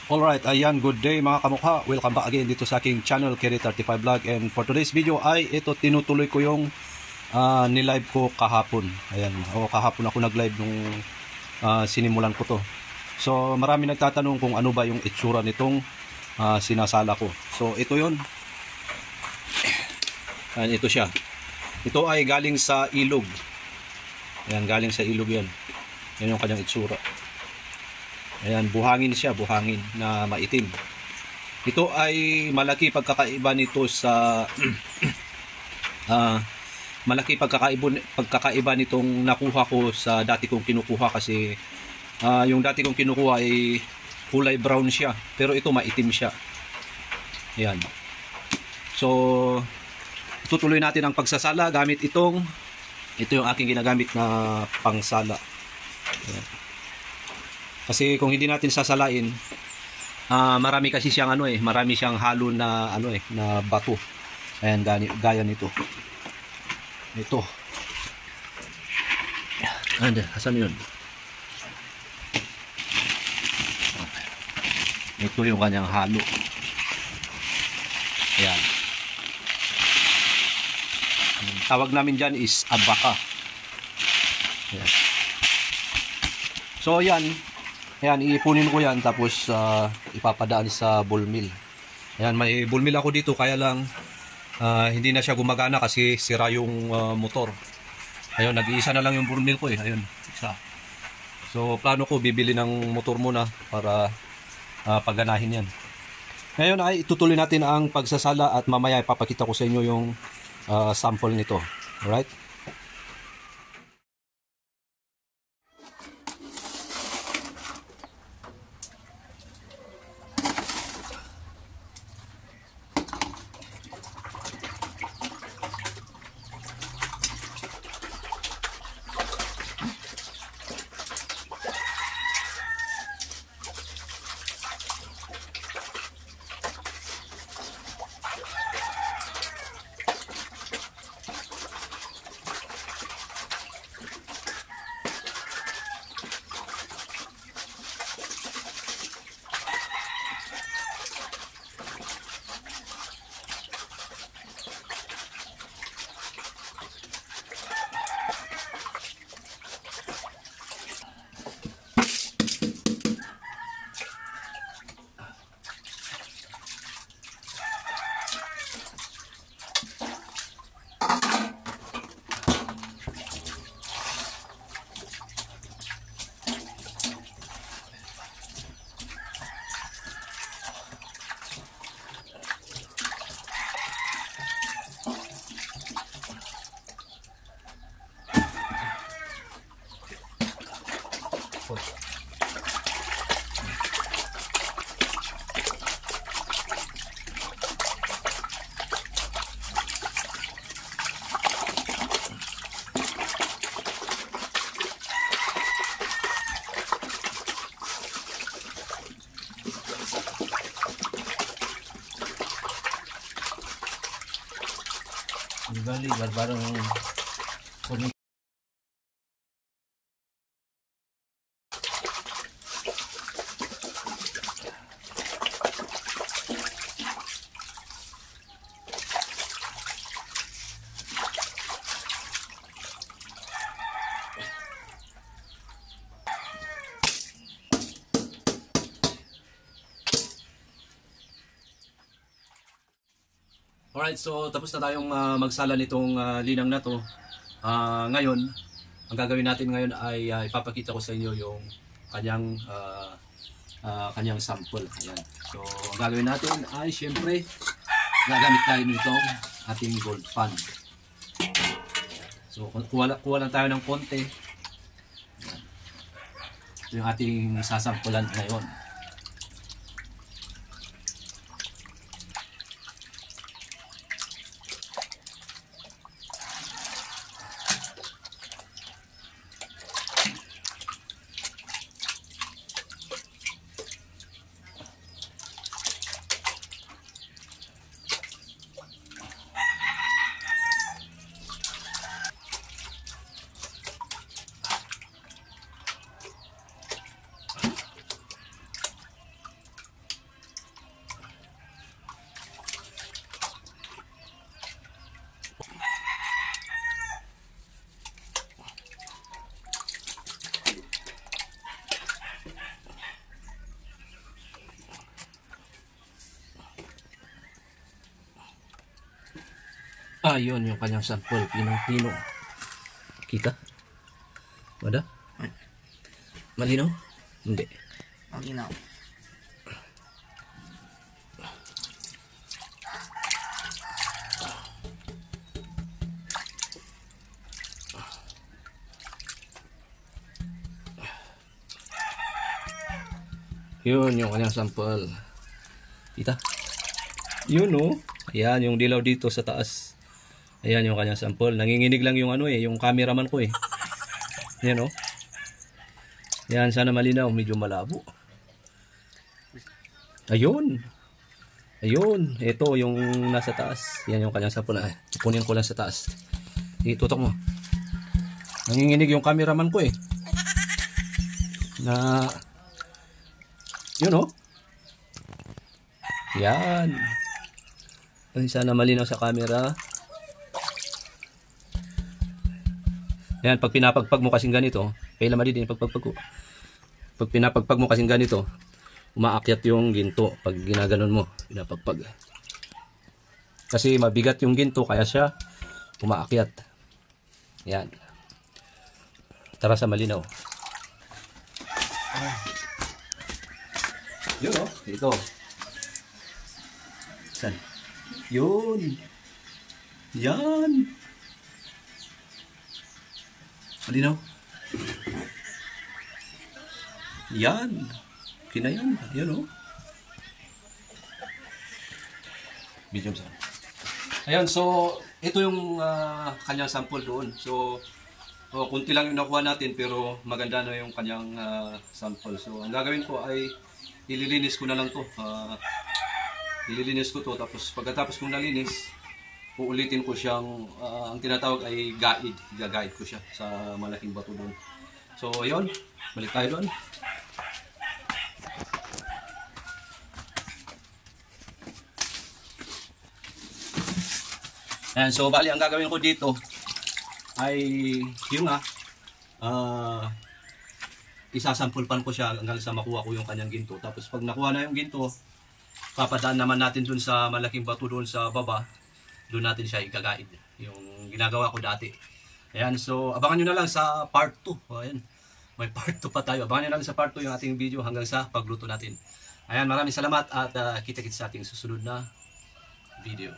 Alright, ayan, good day mga kamukha. Welcome back again dito sa aking channel, Keri35 Vlog. And for today's video ay ito, tinutuloy ko yung nilive ko kahapon. Ayan, kahapon ako nag-live nung sinimulan ko to. So marami nagtatanong kung ano ba yung itsura nitong sinasala ko. So ito yun. Ayan, ito siya. Ito ay galing sa ilog. Ayan, galing sa ilog yan. Yan yung kanyang itsura. Ayan, buhangin siya, buhangin na maitim. Ito ay malaki pagkakaiba nito sa malaki pagkakaiba nitong nakuha ko sa dati kong kinukuha, kasi yung dati kong kinukuha ay kulay brown siya, pero ito maitim siya. Ayan. So tutuloy natin ang pagsasala gamit ito yung aking ginagamit na pangsala. Ayan. Kasi kung hindi natin sasalain, marami kasi siyang marami siyang halo na na bato. Ayan, gaya nito. Ito. Asan 'yun? Ito yung kanyang halo. Ayan. Tawag namin diyan is abaka. Ayan. So ayan, iipunin ko yan, tapos ipapadaan sa ball mill. Ayan, may ball mill ako dito, kaya lang hindi na siya gumagana kasi sira yung motor. Ayun, nag-iisa na lang yung ball mill ko Ayun, isa. So plano ko bibili ng motor muna para pagganahin yan. Ngayon ay itutuloy natin ang pagsasala at mamaya ipapakita ko sa inyo yung sample nito. Alright? Bali, barbarang kuning. Alright, so tapos na tayong magsala nitong linang na to. Ngayon, ang gagawin natin ngayon ay ipapakita ko sa inyo yung kanyang sample. Ayan. So, ang gagawin natin ay syempre gagamit tayo nitong ating gold pan. So, kuha lang tayo ng konti. Ayan. Ito yung ating sasampulan ngayon. Yun yung kanyang sample, pinong-pino. Kita? Wala? Malinaw? Hindi. Malinaw. Yun yung kanyang sample. Kita? Yun oh. Ayan yung dilaw dito sa taas. Ayan yung kanyang sample. Nanginginig lang yung yung cameraman ko eh. Ayan oh. Ayan, sana malinaw. Medyo malabo. Ayun. Ayun. Ito yung nasa taas. Ayan yung kanyang sample. Kunin ko lang sa taas. Itutok mo. Nanginginig yung cameraman ko eh. Na yun oh. Yan. Ay, sana malinaw sa camera. Yan, pag pinapagpag mo kasing ganito, kailan mali din pagpagpag ko. Pag pinapagpag mo kasing ganito, umaakyat yung ginto pag ginaganon mo, pinapagpag. Kasi mabigat yung ginto kaya siya umaakyat. Yan. Tara sa malinaw. Yun oh, ito. San? Yun. Yan. Malinaw. Yan. Kinayan. Yan oh. Medium sa. Ayan, so ito yung kanyang sample doon. So kunti lang yung nakuha natin pero maganda na yung kanyang sample. So ang gagawin ko ay ililinis ko na lang to. Ililinis ko to tapos pagkatapos kong nalinis, uulitin ko siyang ang tinatawag ay guide. I-guide ko siya sa malaking bato doon. So ayun, balik tayo doon. Ayan, so bali ang gagawin ko dito ay yun nga, isasampulpan ko siya hanggang sa makuha ko yung kanyang ginto. Tapos pag nakuha na yung ginto, papadaan naman natin dun sa malaking bato dun sa baba. Doon natin siya igagaid. Yung ginagawa ko dati. Ayan, so abangan nyo na lang sa part 2. Ayan, may part 2 pa tayo. Abangan nyo na lang sa part 2 yung ating video hanggang sa pagluto natin. Ayan, maraming salamat at kita-kits sa ating susunod na video.